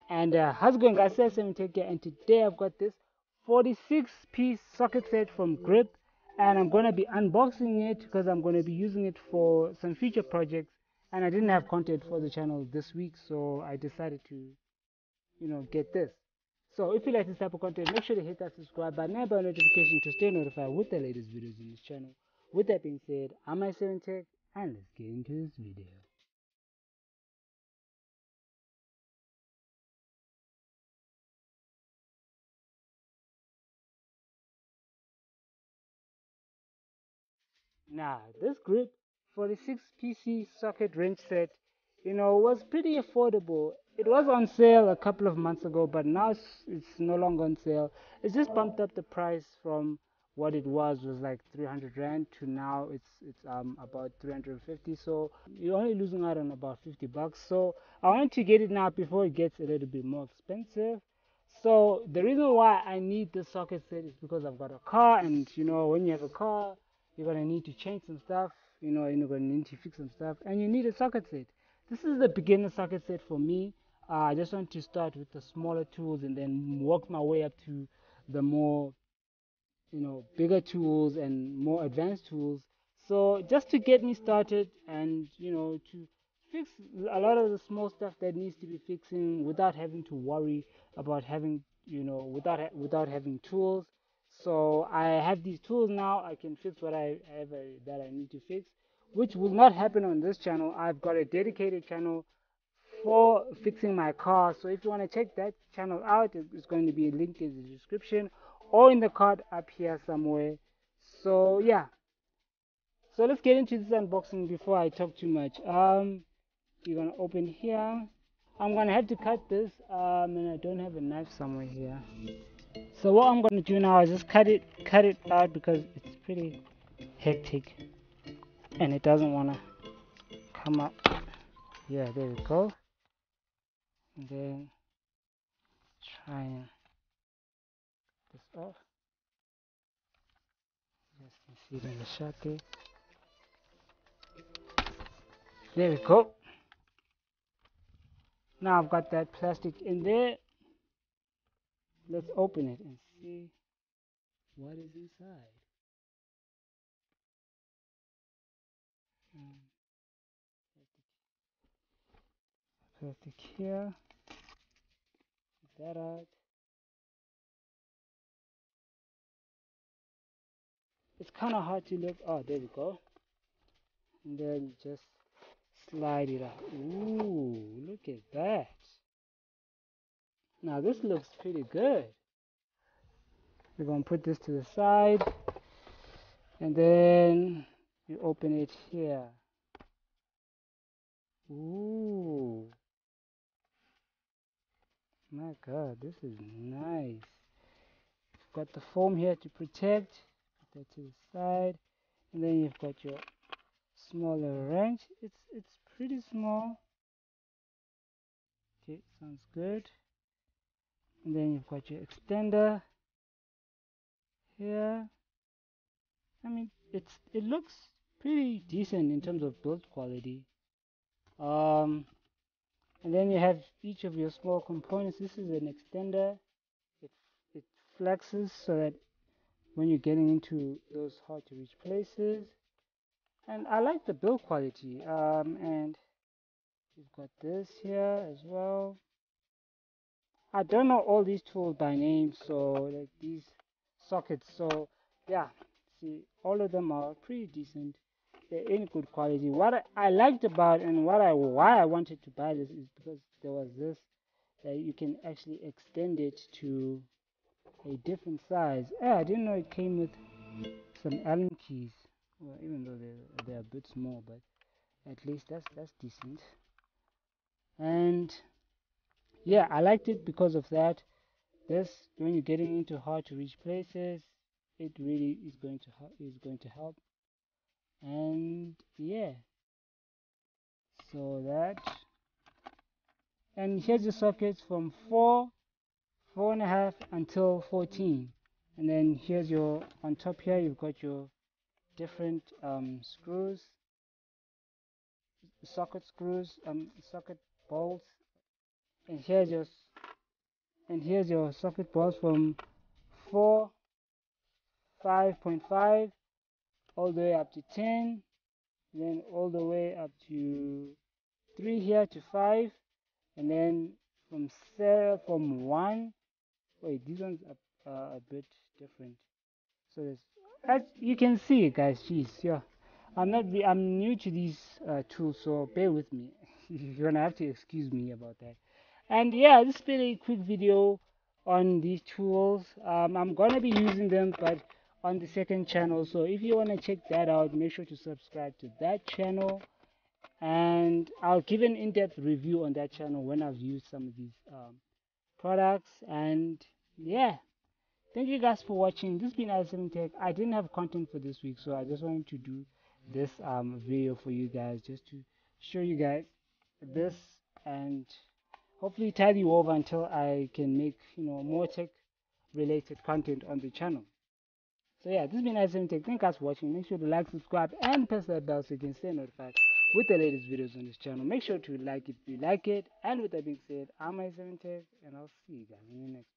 And how's it going, guys? Selfie here, and today I've got this 46-piece socket set from Grip, and I'm gonna be unboxing it because I'm gonna be using it for some future projects. And I didn't have content for the channel this week, so I decided to, get this. So if you like this type of content, make sure to hit that subscribe button and bell notification to stay notified with the latest videos in this channel. With that being said, I'm Selfie, and let's get into this video. Now, this Grip 46 PC socket wrench set, was pretty affordable. It was on sale a couple of months ago, but now it's no longer on sale. It's just bumped up the price from what it was like 300 rand to now it's about 350. So you're only losing out on about 50 bucks. So I wanted to get it now before it gets a little bit more expensive. So the reason why I need this socket set is because I've got a car, and when you have a car, you're gonna need to change some stuff, you're gonna need to fix some stuff, and you need a socket set. This is the beginner socket set for me. I just want to start with the smaller tools and then work my way up to the more, bigger tools and more advanced tools. So just to get me started and, to fix a lot of the small stuff that needs to be fixing without having to worry about having, without having tools. So I have these tools now. I can fix what I have that I need to fix, which will not happen on this channel. I've got a dedicated channel for fixing my car. So if you want to check that channel out, it's going to be linked in the description or in the card up here somewhere. So yeah, so let's get into this unboxing before I talk too much. You're gonna open here. I'm gonna have to cut this, and I don't have a knife somewhere here. So what I'm gonna do now is just cut it out because it's pretty hectic and it doesn't wanna come up. Yeah, there we go. And then try and this off. Just can see it in the shot there. There we go. Now I've got that plastic in there. Let's open it and see what is inside. Um, plastic here. Get that out. It's kind of hard to look. Oh, there we go. And then just slide it out. Ooh, look at that. Now this looks pretty good. We're going to put this to the side. And then you open it here. Ooh. My God, this is nice. Got the foam here to protect. Put that to the side. And then you've got your smaller wrench. It's pretty small. Okay, sounds good. And then you've got your extender here. I mean, it looks pretty decent in terms of build quality. Um, and then you have each of your small components. This is an extender. It it flexes so that when you're getting into those hard to reach places. And I like the build quality. And you've got this here as well. I don't know all these tools by name, so like these sockets. So yeah, see, all of them are pretty decent. They're in good quality. What I liked about and why I wanted to buy this is because there was this that you can actually extend it to a different size. I didn't know it came with some Allen keys. Well, even though they're a bit small, but at least that's decent. And yeah, I liked it because of that. This, when you're getting into hard to reach places, it really is going to help. And yeah, so that, and here's the sockets from 4.5 until 14. And then here's your, on top here you've got your different screws, socket screws, socket bolts. And here's your And here's your socket balls from 4, 5.5, all the way up to 10, then all the way up to 3 here to 5, and then from 1. Wait, these ones are a bit different. So as you can see, guys, jeez, yeah, I'm new to these tools, so bear with me. You're gonna have to excuse me about that. And yeah, this has been a quick video on these tools. I'm gonna be using them, but on the second channel. So if you wanna check that out, make sure to subscribe to that channel, and I'll give an in-depth review on that channel when I've used some of these products. And yeah, thank you guys for watching. This has been i7 Tech. I didn't have content for this week, so I just wanted to do this video for you guys, just to show you guys this, and hopefully tide you over until I can make more tech related content on the channel. So yeah, this has been i7 Tech. Thank you guys for watching. Make sure to like, subscribe, and press that bell so you can stay notified with the latest videos on this channel. Make sure to like it if you like it. And with that being said, I'm i7 Tech, and I'll see you guys in the next